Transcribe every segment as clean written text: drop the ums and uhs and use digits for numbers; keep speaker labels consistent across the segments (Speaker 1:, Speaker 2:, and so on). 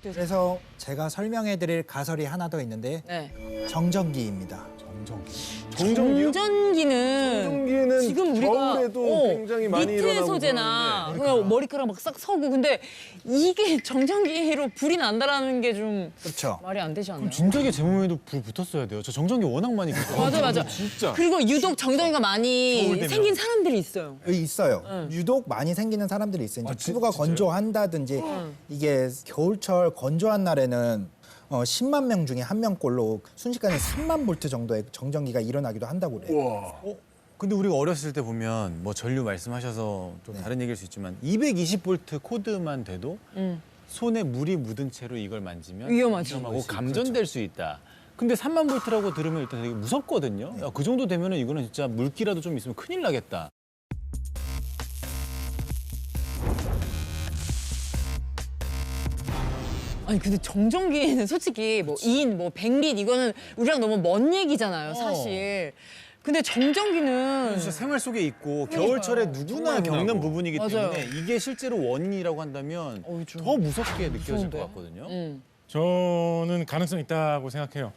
Speaker 1: 그래서 제가 설명해드릴 가설이 하나 더 있는데
Speaker 2: 네.
Speaker 1: 정전기입니다.
Speaker 3: 정전기요?
Speaker 2: 정전기는
Speaker 3: 정전기는
Speaker 2: 지금 우리가
Speaker 3: 겨울에도 굉장히 많이
Speaker 2: 니트
Speaker 3: 일어나고
Speaker 2: 소재나
Speaker 3: 그러는데.
Speaker 2: 그냥 머리카락 막 싹 서고 근데 이게 정전기로 불이 난다라는 게 좀
Speaker 1: 그렇죠.
Speaker 2: 말이 안 되지 않나요?
Speaker 4: 진작에 제 몸에도 불 붙었어야 돼요. 저 정전기 워낙 많이 켰거든요.
Speaker 2: 맞아 맞아.
Speaker 3: 진짜.
Speaker 2: 그리고 유독 정전기가 많이
Speaker 4: 겨울 되면.
Speaker 2: 생긴 사람들이 있어요.
Speaker 1: 있어요. 유독 많이 생기는 사람들이 있어요. 이제 피부가 건조한다든지 이게 겨울철 건조한 날에는 10만 명 중에 한 명꼴로 순식간에 3만 볼트 정도의 정전기가 일어나기도 한다고 그래요.
Speaker 3: 우와.
Speaker 4: 근데 우리가 어렸을 때 보면 뭐 전류 말씀하셔서 좀 다른 얘기일 수 있지만 220V 코드만 돼도 손에 물이 묻은 채로 이걸 만지면
Speaker 2: 위험하지.
Speaker 4: 위험하고 감전될 수 있다. 근데 3만 볼트라고 들으면 일단 되게 무섭거든요. 야, 그 정도 되면은 이거는 진짜 물기라도 좀 있으면 큰일 나겠다.
Speaker 2: 아니 근데 정전기는 솔직히 뭐 2인 뭐 100릿 이거는 우리랑 너무 먼 얘기잖아요, 사실. 근데 정전기는
Speaker 4: 진짜 생활 속에 있고 겨울철에 누구나 겪는 부분이기
Speaker 2: 맞아요.
Speaker 4: 때문에 이게 실제로 원인이라고 한다면
Speaker 2: 좀
Speaker 4: 더 무섭게 느껴질
Speaker 2: 무서운데?
Speaker 4: 것 같거든요.
Speaker 5: 저는 가능성 있다고 생각해요.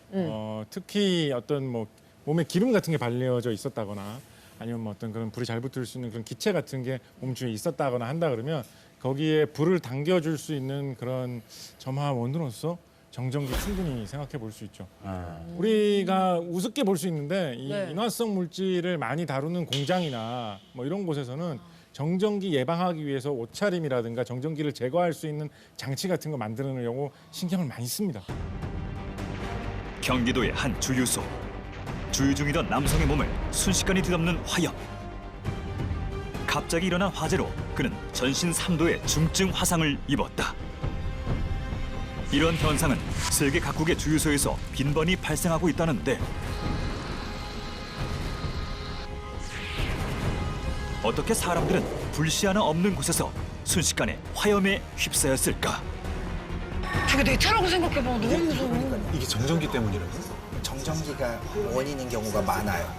Speaker 5: 특히 어떤 뭐 몸에 기름 같은 게 발려져 있었다거나 아니면 뭐 어떤 그런 불이 잘 붙을 수 있는 그런 기체 같은 게 몸 중에 있었다거나 한다 그러면 거기에 불을 당겨줄 수 있는 그런 점화 원으로서 정전기 충분히 생각해 볼 수 있죠. 우리가 우습게 볼 수 있는데 이
Speaker 2: 네.
Speaker 5: 인화성 물질을 많이 다루는 공장이나 뭐 이런 곳에서는 정전기 예방하기 위해서 옷차림이라든가 정전기를 제거할 수 있는 장치 같은 거 만드느냐고 신경을 많이 씁니다.
Speaker 6: 경기도의 한 주유소. 주유 중이던 남성의 몸을 순식간에 뒤덮는 화염. 갑자기 일어난 화재로 그는 전신 3도의 중증 화상을 입었다. 이런 현상은 세계 각국의 주유소에서 빈번히 발생하고 있다는데 어떻게 사람들은 불씨 하나 없는 곳에서 순식간에 화염에 휩싸였을까?
Speaker 2: 저게 내 차라고 생각해봐. 너무 무서워.
Speaker 4: 이게 정전기 때문이라고?
Speaker 1: 정전기가 원인인 경우가 많아요.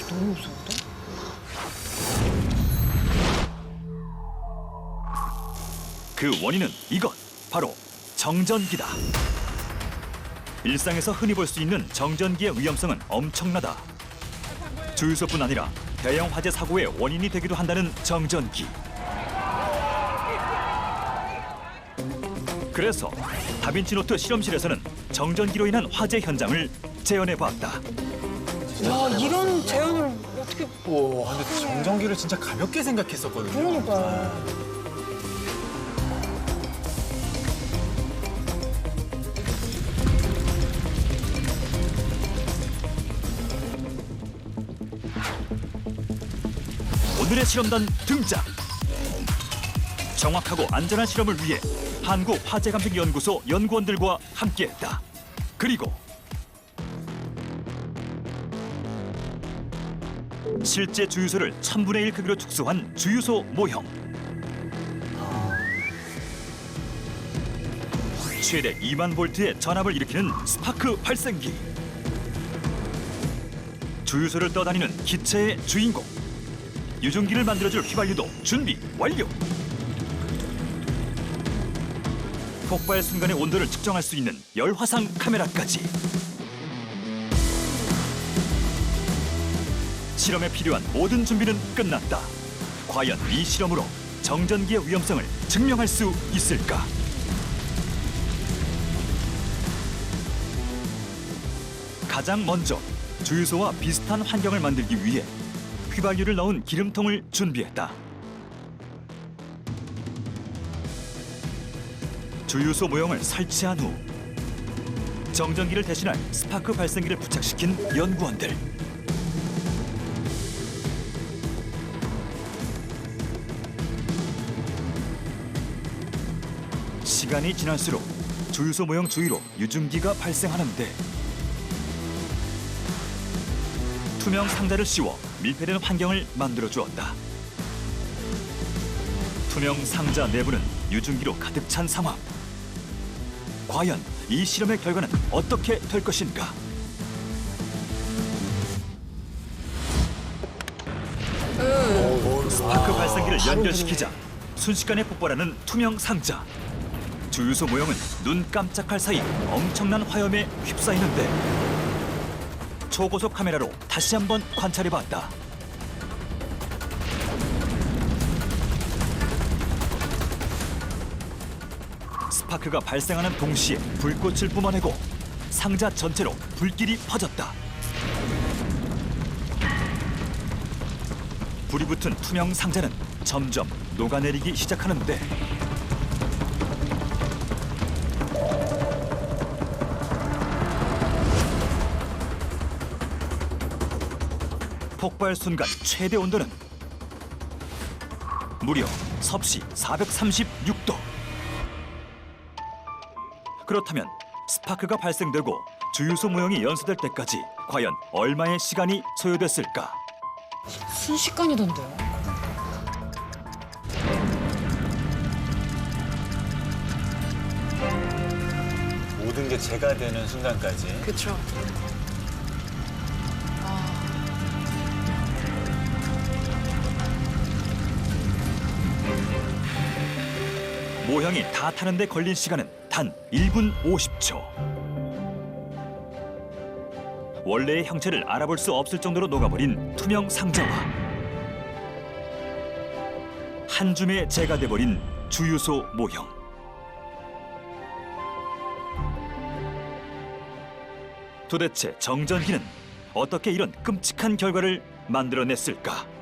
Speaker 2: 너무 무서운데?
Speaker 6: 그 원인은 이것, 바로 정전기다. 일상에서 흔히 볼 수 있는 정전기의 위험성은 엄청나다. 주유소뿐 아니라 대형 화재 사고의 원인이 되기도 한다는 정전기. 그래서 다빈치 노트 실험실에서는 정전기로 인한 화재 현장을 재현해봤다.
Speaker 2: 와 이런 재현을 어떻게
Speaker 4: 와, 근데 정전기를 진짜 가볍게 생각했었거든요.
Speaker 2: 그러니까.
Speaker 6: 오늘의 실험단 등장. 정확하고 안전한 실험을 위해 한국화재감식연구소 연구원들과 함께했다. 그리고 실제 주유소를 1000분의 1 크기로 축소한 주유소 모형. 최대 2만 볼트의 전압을 일으키는 스파크 발생기. 주유소를 떠다니는 기체의 주인공. 유증기를 만들어줄 휘발유도 준비 완료. 폭발 순간의 온도를 측정할 수 있는 열화상 카메라까지. 실험에 필요한 모든 준비는 끝났다. 과연 이 실험으로 정전기의 위험성을 증명할 수 있을까? 가장 먼저 주유소와 비슷한 환경을 만들기 위해 휘발유를 넣은 기름통을 준비했다. 주유소 모형을 설치한 후 정전기를 대신할 스파크 발생기를 부착시킨 연구원들. 시간이 지날수록 주유소 모형 주위로 유증기가 발생하는데 투명 상자를 씌워 밀폐된 환경을 만들어 주었다. 투명 상자 내부는 유증기로 가득 찬 상황. 과연 이 실험의 결과는 어떻게 될 것인가? 스파크 발생기를 연결시키자 순식간에 폭발하는 투명 상자. 주유소 모형은 눈 깜짝할 사이 엄청난 화염에 휩싸이는데 초고속 카메라로 다시 한번 관찰해봤다. 스파크가 발생하는 동시에 불꽃을 뿜어내고 상자 전체로 불길이 퍼졌다. 불이 붙은 투명 상자는 점점 녹아내리기 시작하는데 폭발 순간 최대 온도는 무려 섭씨 436도. 그렇다면 스파크가 발생되고 주유소 모형이 연소될 때까지 과연 얼마의 시간이 소요됐을까?
Speaker 2: 순식간이던데요.
Speaker 4: 모든 게 재가 되는 순간까지.
Speaker 2: 그렇죠.
Speaker 6: 모형이 다 타는데 걸린 시간은 단 1분 50초. 원래의 형체를 알아볼 수 없을 정도로 녹아버린 투명 상자와 한 줌의 재가 돼버린 주유소 모형. 도대체 정전기는 어떻게 이런 끔찍한 결과를 만들어냈을까?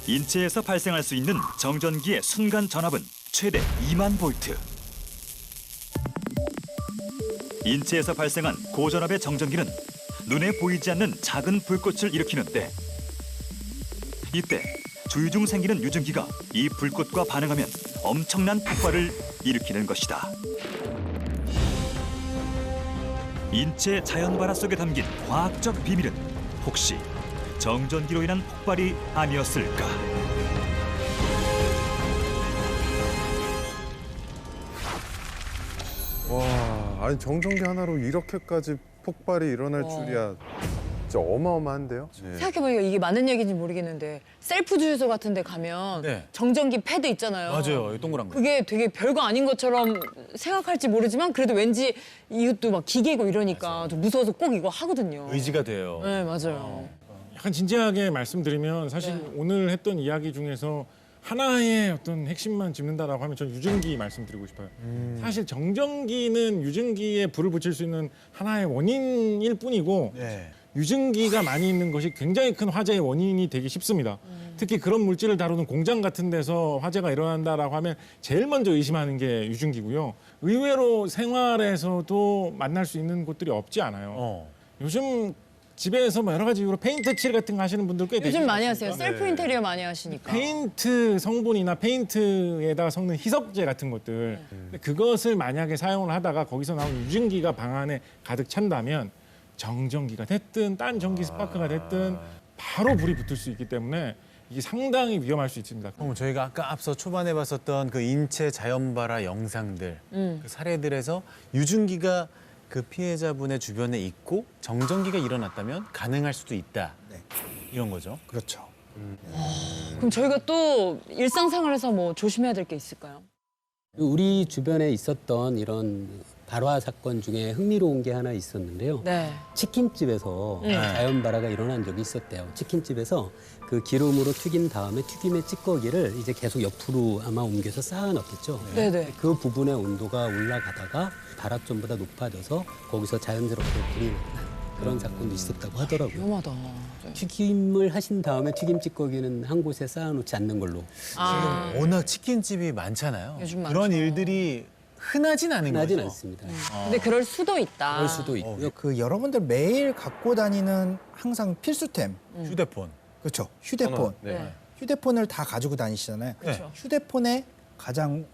Speaker 6: 인체에서 발생할 수 있는 정전기의 순간 전압은 최대 2만 볼트. 인체에서 발생한 고전압의 정전기는 눈에 보이지 않는 작은 불꽃을 일으키는데 이때 주유 중 생기는 유증기가 이 불꽃과 반응하면 엄청난 폭발을 일으키는 것이다. 인체 자연 발화 속에 담긴 과학적 비밀은 혹시 정전기로 인한 폭발이 아니었을까?
Speaker 3: 와, 아니 정전기 하나로 이렇게까지 폭발이 일어날 줄이야. 진짜 어마어마한데요?
Speaker 2: 생각해보니까 이게 맞는 얘기인지 모르겠는데 셀프 주유소 같은 데 가면
Speaker 4: 네.
Speaker 2: 정전기 패드 있잖아요.
Speaker 4: 맞아요, 이 동그란 거.
Speaker 2: 그게 되게 별거 아닌 것처럼 생각할지 모르지만 그래도 왠지 이것도 막 기계고 이러니까 좀 무서워서 꼭 이거 하거든요.
Speaker 4: 의지가 돼요.
Speaker 2: 네, 맞아요.
Speaker 5: 약간 진지하게 말씀드리면 사실
Speaker 2: 네.
Speaker 5: 오늘 했던 이야기 중에서 하나의 어떤 핵심만 짚는다라고 하면 전 유증기 말씀드리고 싶어요. 사실 정전기는 유증기에 불을 붙일 수 있는 하나의 원인일 뿐이고
Speaker 4: 네.
Speaker 5: 유증기가 많이 있는 것이 굉장히 큰 화재의 원인이 되기 쉽습니다. 특히 그런 물질을 다루는 공장 같은 데서 화재가 일어난다라고 하면 제일 먼저 의심하는 게 유증기고요. 의외로 생활에서도 만날 수 있는 곳들이 없지 않아요. 요즘 집에서 뭐 여러 가지 이유로 페인트 칠 같은 거 하시는 분들 꽤
Speaker 2: 요즘 많이 하세요.
Speaker 5: 네.
Speaker 2: 셀프 인테리어 많이 하시니까.
Speaker 5: 페인트 성분이나 페인트에다가 섞는 희석제 같은 것들 근데 그것을 만약에 사용을 하다가 거기서 나온 유증기가 방 안에 가득 찬다면 정전기가 됐든 딴 전기 스파크가 됐든 바로 불이 붙을 수 있기 때문에 이게 상당히 위험할 수 있습니다.
Speaker 4: 저희가 아까 앞서 초반에 봤었던 그 인체 자연 발화 영상들, 그 사례들에서 유증기가 그 피해자분의 주변에 있고 정전기가 일어났다면 가능할 수도 있다.
Speaker 1: 네.
Speaker 4: 이런 거죠.
Speaker 1: 그렇죠.
Speaker 2: 그럼 저희가 또 일상생활에서 뭐 조심해야 될 게 있을까요?
Speaker 7: 우리 주변에 있었던 이런 발화 사건 중에 흥미로운 게 하나 있었는데요.
Speaker 2: 네.
Speaker 7: 치킨집에서 자연 발화가 일어난 적이 있었대요. 치킨집에서 그 기름으로 튀긴 다음에 튀김의 찌꺼기를 이제 계속 옆으로 아마 옮겨서 쌓아놨겠죠.
Speaker 2: 네네.
Speaker 7: 그 부분의 온도가 올라가다가 발화점보다 높아져서 거기서 자연스럽게 불이 난 그런 사건도 있었다고 하더라고요.
Speaker 2: 위험하다.
Speaker 7: 튀김을 하신 다음에 튀김 찌꺼기는 한 곳에 쌓아놓지 않는 걸로
Speaker 2: 아,
Speaker 4: 워낙 치킨집이 많잖아요.
Speaker 2: 요즘
Speaker 4: 그런
Speaker 2: 많죠.
Speaker 4: 일들이 흔하진 않은
Speaker 7: 흔하진
Speaker 4: 거죠.
Speaker 7: 않습니다.
Speaker 2: 근데 그럴 수도 있다.
Speaker 7: 그럴 수도 있고요.
Speaker 1: 그 여러분들 매일 갖고 다니는 항상 필수템.
Speaker 4: 휴대폰.
Speaker 1: 그렇죠. 휴대폰.
Speaker 2: 네.
Speaker 1: 휴대폰을 다 가지고 다니시잖아요.
Speaker 2: 그렇죠.
Speaker 1: 휴대폰의 가장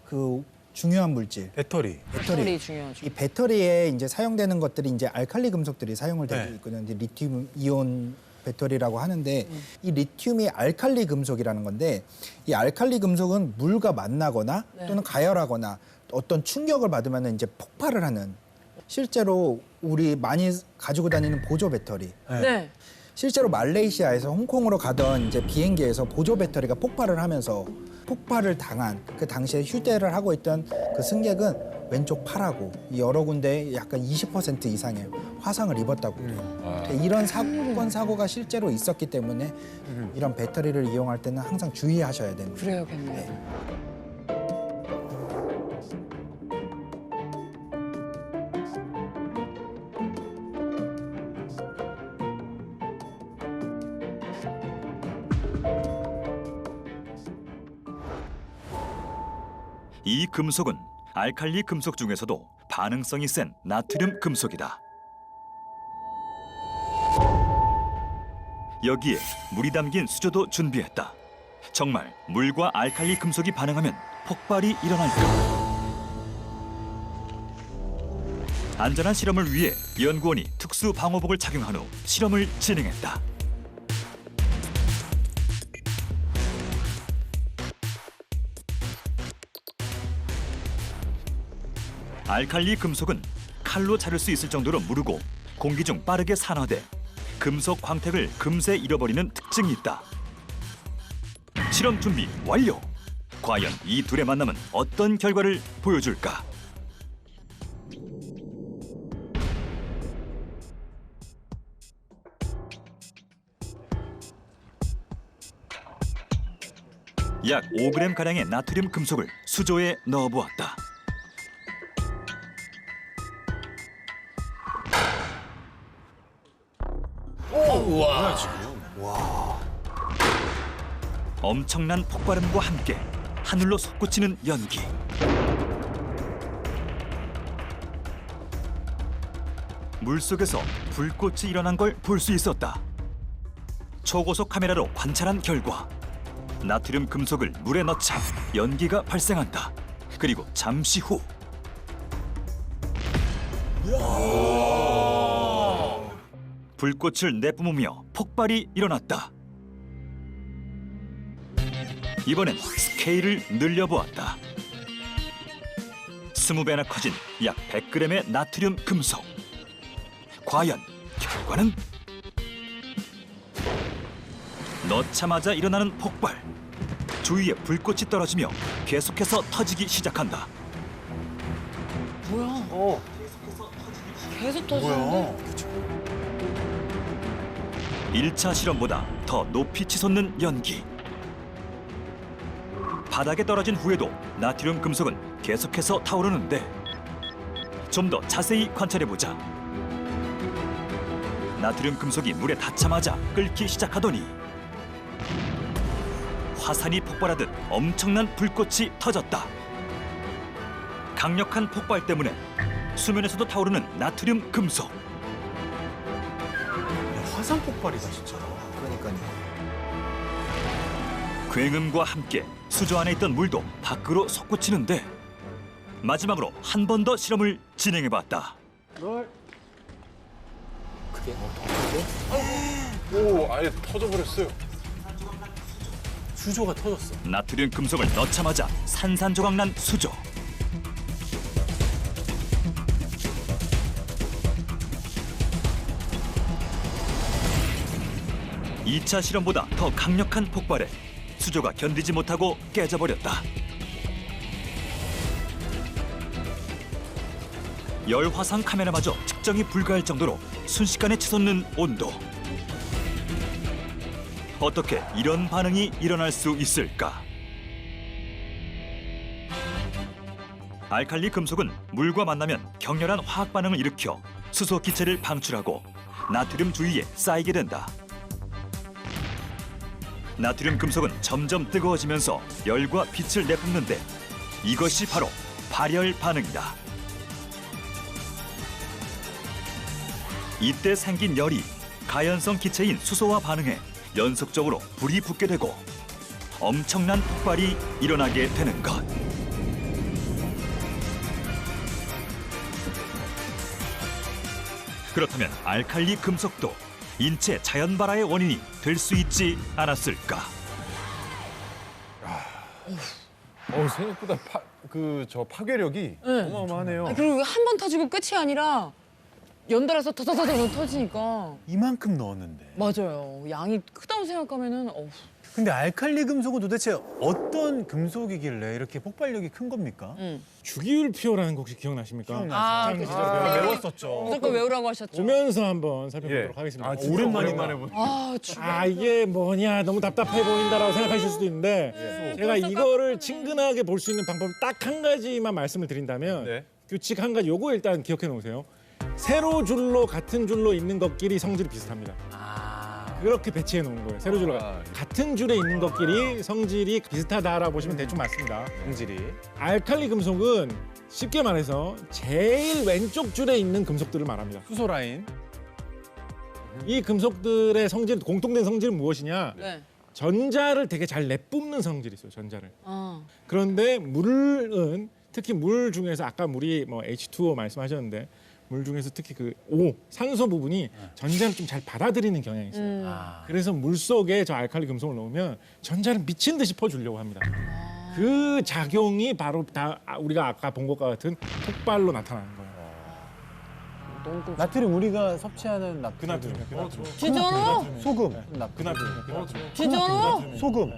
Speaker 1: 그 중요한 물질
Speaker 4: 배터리.
Speaker 2: 배터리 중요하죠.
Speaker 1: 이 배터리에 이제 사용되는 것들이 이제 알칼리 금속들이 사용을 되고
Speaker 4: 네.
Speaker 1: 있거든요. 이제 리튬 이온 배터리라고 하는데 이 리튬이 알칼리 금속이라는 건데 이 알칼리 금속은 물과 만나거나 또는 가열하거나 어떤 충격을 받으면 이제 폭발을 하는 실제로 우리 많이 가지고 다니는 보조 배터리
Speaker 2: 네.
Speaker 1: 실제로 말레이시아에서 홍콩으로 가던 이제 비행기에서 보조 배터리가 폭발을 하면서 폭발을 당한 그 당시에 휴대를 하고 있던 그 승객은 왼쪽 팔하고 여러 군데 약간 20% 이상의 화상을 입었다고 그래요. 이런 사건 사고가 실제로 있었기 때문에 이런 배터리를 이용할 때는 항상 주의하셔야 됩니다.
Speaker 2: 그래야겠네.
Speaker 6: 이 금속은 알칼리 금속 중에서도 반응성이 센 나트륨 금속이다. 여기에 물이 담긴 수조도 준비했다. 정말 물과 알칼리 금속이 반응하면 폭발이 일어날까? 안전한 실험을 위해 연구원이 특수 방호복을 착용한 후 실험을 진행했다. 알칼리 금속은 칼로 자를 수 있을 정도로 무르고 공기 중 빠르게 산화돼 금속 광택을 금세 잃어버리는 특징이 있다. 실험 준비 완료! 과연 이 둘의 만남은 어떤 결과를 보여줄까? 약 5g가량의 나트륨 금속을 수조에 넣어보았다. 엄청난 폭발음과 함께 하늘로 솟구치는 연기. 물속에서 불꽃이 일어난 걸 볼 수 있었다. 초고속 카메라로 관찰한 결과 나트륨 금속을 물에 넣자 연기가 발생한다. 그리고 잠시 후 불꽃을 내뿜으며 폭발이 일어났다. 이번엔 스케일을 늘려보았다. 20배나 커진 약 100g의 나트륨 금속. 과연 결과는? 넣자마자 일어나는 폭발. 주위에 불꽃이 떨어지며 계속해서 터지기 시작한다.
Speaker 2: 뭐야? 계속 터지는데?
Speaker 6: 1차 실험보다 더 높이 치솟는 연기. 바닥에 떨어진 후에도 나트륨 금속은 계속해서 타오르는데 좀 더 자세히 관찰해보자. 나트륨 금속이 물에 닿자마자 끓기 시작하더니 화산이 폭발하듯 엄청난 불꽃이 터졌다. 강력한 폭발 때문에 수면에서도 타오르는 나트륨 금속.
Speaker 4: 화산 폭발이다 진짜.
Speaker 1: 그러니까요.
Speaker 6: 굉음과 함께 수조 안에 있던 물도 밖으로 솟구치는데 마지막으로 한 번 더 실험을 진행해봤다.
Speaker 3: 오, 아예 터져버렸어요.
Speaker 4: 수조가 터졌어.
Speaker 6: 나트륨 금속을 넣자마자 산산조각난 수조. 이 차 실험보다 더 강력한 폭발에 수조가 견디지 못하고 깨져버렸다. 열화상 카메라마저 측정이 불가할 정도로 순식간에 치솟는 온도. 어떻게 이런 반응이 일어날 수 있을까? 알칼리 금속은 물과 만나면 격렬한 화학 반응을 일으켜 수소 기체를 방출하고 나트륨 주위에 쌓이게 된다. 나트륨 금속은 점점 뜨거워지면서 열과 빛을 내뿜는데 이것이 바로 발열 반응이다. 이때 생긴 열이 가연성 기체인 수소와 반응해 연속적으로 불이 붙게 되고 엄청난 폭발이 일어나게 되는 것. 그렇다면 알칼리 금속도 인체 자연 발화의 원인이 될 수 있지 않았을까?
Speaker 3: 생각보다 파괴력이 어마어마하네요.
Speaker 2: 그리고 한 번 터지고 끝이 아니라 연달아서 터져서 터지니까
Speaker 4: 이만큼 넣었는데.
Speaker 2: 맞아요. 양이 크다고 생각하면은
Speaker 4: 근데 알칼리 금속은 도대체 어떤 금속이길래 이렇게 폭발력이 큰 겁니까?
Speaker 5: 주기율표라는 거 혹시 기억나십니까?
Speaker 2: 아,
Speaker 5: 학창
Speaker 2: 그쵸.
Speaker 5: 시절에
Speaker 4: 외웠었죠.
Speaker 2: 무조건 외우라고 하셨죠.
Speaker 5: 보면서 한번 살펴보도록
Speaker 3: 예.
Speaker 5: 하겠습니다.
Speaker 3: 오랜만에 보네.
Speaker 2: 아,
Speaker 5: 이게 뭐냐 너무 답답해 보인다라고 생각하실 수도 있는데 제가 이거를 친근하게 볼 수 있는 방법을 딱 한 가지만 말씀을 드린다면
Speaker 3: 네.
Speaker 5: 규칙 한 가지 요거 일단 기억해 놓으세요. 세로 줄로 같은 줄로 있는 것끼리 성질이 비슷합니다. 그렇게 배치해 놓은 거예요. 세로 줄로 같은 줄에 있는 것끼리 성질이 비슷하다라고 보시면 대충 맞습니다.
Speaker 4: 성질이.
Speaker 5: 알칼리 금속은 쉽게 말해서 제일 왼쪽 줄에 있는 금속들을 말합니다.
Speaker 4: 수소 라인.
Speaker 5: 이 금속들의 성질, 공통된 성질은 무엇이냐?
Speaker 2: 네.
Speaker 5: 전자를 되게 잘 내뿜는 성질이 있어요. 전자를. 그런데 물은 특히 물 중에서 아까 물이 뭐 H2O 말씀하셨는데 물 중에서 특히 그 O 산소 부분이 전자를 좀 잘 받아들이는 경향이 있어요. 그래서 물 속에 저 알칼리 금속을 넣으면 전자를 미친 듯이 퍼주려고 합니다. 그 작용이 바로 다 우리가 아까 본 것과 같은 폭발로 나타나는 거예요.
Speaker 4: 나트륨 우리가 섭취하는
Speaker 5: 그 나트륨, 그 나트륨.
Speaker 2: 진짜로?
Speaker 4: 소금.
Speaker 5: 그 나트륨, 그 나트륨.
Speaker 2: 진짜로?
Speaker 4: 소금.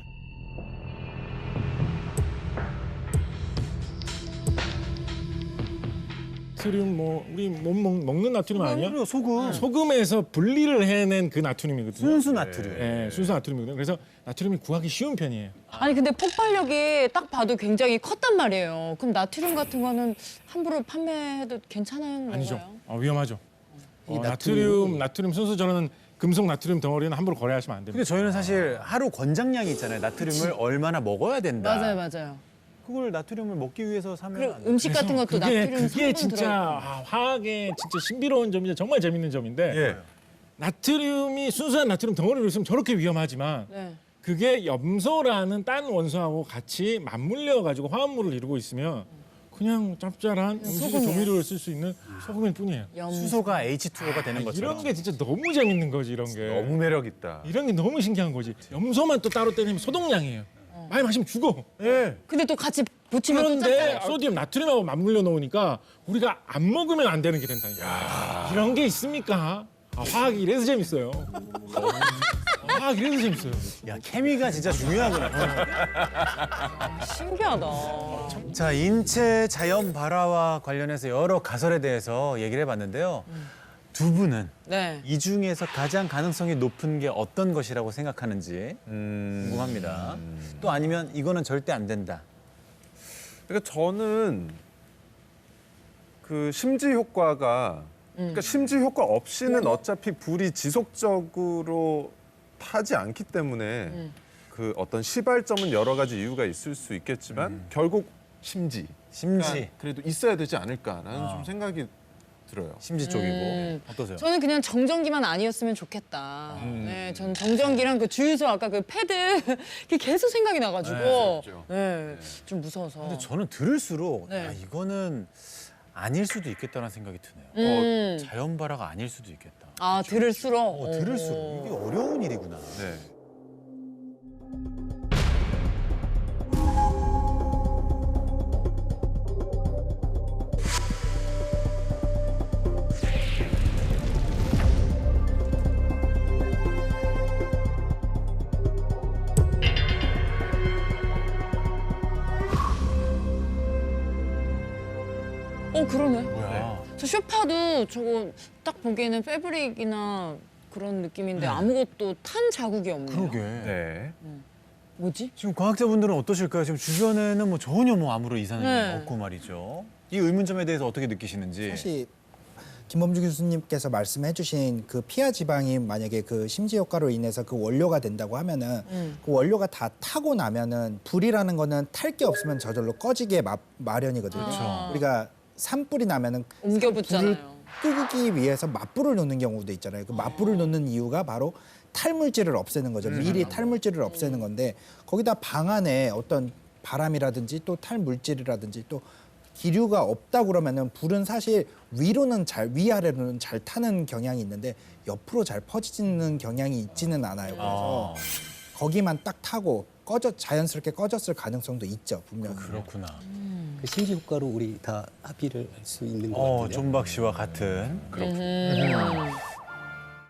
Speaker 5: 나트륨 뭐 우리 먹는 나트륨 아니야?
Speaker 4: 그래요, 소금.
Speaker 5: 소금에서 분리를 해낸 그 나트륨이거든요.
Speaker 4: 순수 나트륨.
Speaker 5: 네, 순수 나트륨이거든요. 그래서 나트륨이 구하기 쉬운 편이에요.
Speaker 2: 아니 근데 폭발력이 딱 봐도 굉장히 컸단 말이에요. 그럼 나트륨 같은 거는 함부로 판매해도 괜찮은
Speaker 5: 아니죠.
Speaker 2: 건가요?
Speaker 5: 위험하죠.
Speaker 7: 이
Speaker 5: 나트륨 순수 저는 금속 나트륨 덩어리는 함부로 거래하시면 안 됩니다.
Speaker 4: 근데 저희는 사실 하루 권장량이 있잖아요. 나트륨을 얼마나 먹어야 된다.
Speaker 2: 맞아요, 맞아요.
Speaker 4: 그걸 나트륨을 먹기 위해서 사면
Speaker 2: 그리고
Speaker 4: 안 돼요.
Speaker 2: 음식 같은 것도 나트륨
Speaker 5: 그게
Speaker 2: 성분
Speaker 5: 진짜
Speaker 2: 들어.
Speaker 5: 화학의 진짜 신비로운 점인데 정말 재밌는 점인데
Speaker 3: 예.
Speaker 5: 나트륨이 순수한 나트륨 덩어리로 있으면 저렇게 위험하지만
Speaker 2: 네.
Speaker 5: 그게 염소라는 딴 원소하고 같이 맞물려 가지고 화합물을 이루고 있으면 그냥 짭짤한 음식의
Speaker 2: 소금이에요.
Speaker 5: 조미료를 쓸 수 있는 소금일 뿐이에요.
Speaker 4: 수소가 H2O가 되는 것처럼.
Speaker 5: 이런 게 진짜 너무 재밌는 거지 이런 게.
Speaker 3: 너무 매력 있다.
Speaker 5: 이런 게 너무 신기한 거지. 염소만 또 따로 떼내면 소독량이에요. 많이 마시면 죽어.
Speaker 3: 예.
Speaker 2: 근데 또 같이 붙이면 또
Speaker 5: 그런데
Speaker 2: 짭짤해.
Speaker 5: 소디움 나트륨하고 맞물려 놓으니까 우리가 안 먹으면 안 되는 게 된다니까. 이런 게 있습니까? 화학이 이래서 재밌어요. 화학이 이래서 재밌어요.
Speaker 4: 야, 케미가 진짜 중요하구나.
Speaker 2: 신기하다.
Speaker 4: 자, 인체 자연 발화와 관련해서 여러 가설에 대해서 얘기를 해봤는데요. 두 분은
Speaker 2: 네.
Speaker 4: 이 중에서 가장 가능성이 높은 게 어떤 것이라고 생각하는지 궁금합니다. 또 아니면 이거는 절대 안 된다.
Speaker 3: 그러니까 저는 그 심지 효과가 그러니까 심지 효과 없이는 어차피 불이 지속적으로 타지 않기 때문에 그 어떤 시발점은 여러 가지 이유가 있을 수 있겠지만 결국 심지.
Speaker 4: 심지.
Speaker 3: 그래도 있어야 되지 않을까라는 좀 생각이 들어요.
Speaker 4: 심지 쪽이고. 어떠세요?
Speaker 2: 저는 그냥 정전기만 아니었으면 좋겠다. 네, 전 정전기랑 그 주유소 아까 그 패드 그게 계속 생각이 나가지고 네, 좀 무서워서.
Speaker 4: 근데 저는 들을수록
Speaker 2: 네.
Speaker 4: 야, 이거는 아닐 수도 있겠다는 생각이 드네요. 자연 발화가 아닐 수도 있겠다.
Speaker 2: 아 들을수록.
Speaker 4: 들을수록 이게 어려운 일이구나.
Speaker 3: 네.
Speaker 2: 그러네.
Speaker 4: 뭐야?
Speaker 2: 저 쇼파도 저거 딱 보기에는 패브릭이나 그런 느낌인데 아무것도 탄 자국이 없네요.
Speaker 4: 그러게.
Speaker 3: 네.
Speaker 2: 뭐지?
Speaker 4: 지금 과학자분들은 어떠실까요? 지금 주변에는 뭐 전혀 뭐 아무런 이상이
Speaker 2: 네.
Speaker 4: 없고 말이죠. 이 의문점에 대해서 어떻게 느끼시는지.
Speaker 1: 사실 김범주 교수님께서 말씀해주신 그 피하 지방이 만약에 그 심지 효과로 인해서 그 원료가 된다고 하면은 그 원료가 다 타고 나면은 불이라는 거는 탈 게 없으면 저절로 꺼지게 마련이거든요. 우리가 산불이 나면은
Speaker 2: 옮겨
Speaker 1: 불을
Speaker 2: 붙잖아요.
Speaker 1: 끄기 위해서 맞불을 놓는 경우도 있잖아요. 그 맞불을 놓는 이유가 바로 탈물질을 없애는 거죠. 미리 탈물질을 없애는 건데 거기다 방 안에 어떤 바람이라든지 또 탈물질이라든지 또 기류가 없다 그러면은 불은 사실 위로는 위아래로는 잘 타는 경향이 있는데 옆으로 잘 퍼지는 경향이 있지는 않아요. 그래서 거기만 딱 타고 자연스럽게 꺼졌을 가능성도 있죠, 분명히.
Speaker 4: 그렇구나.
Speaker 7: 그 심지 효과로 우리 다 합의를 할 수 있는 것 같은데요.
Speaker 4: 존박 씨와 같은.
Speaker 2: 음.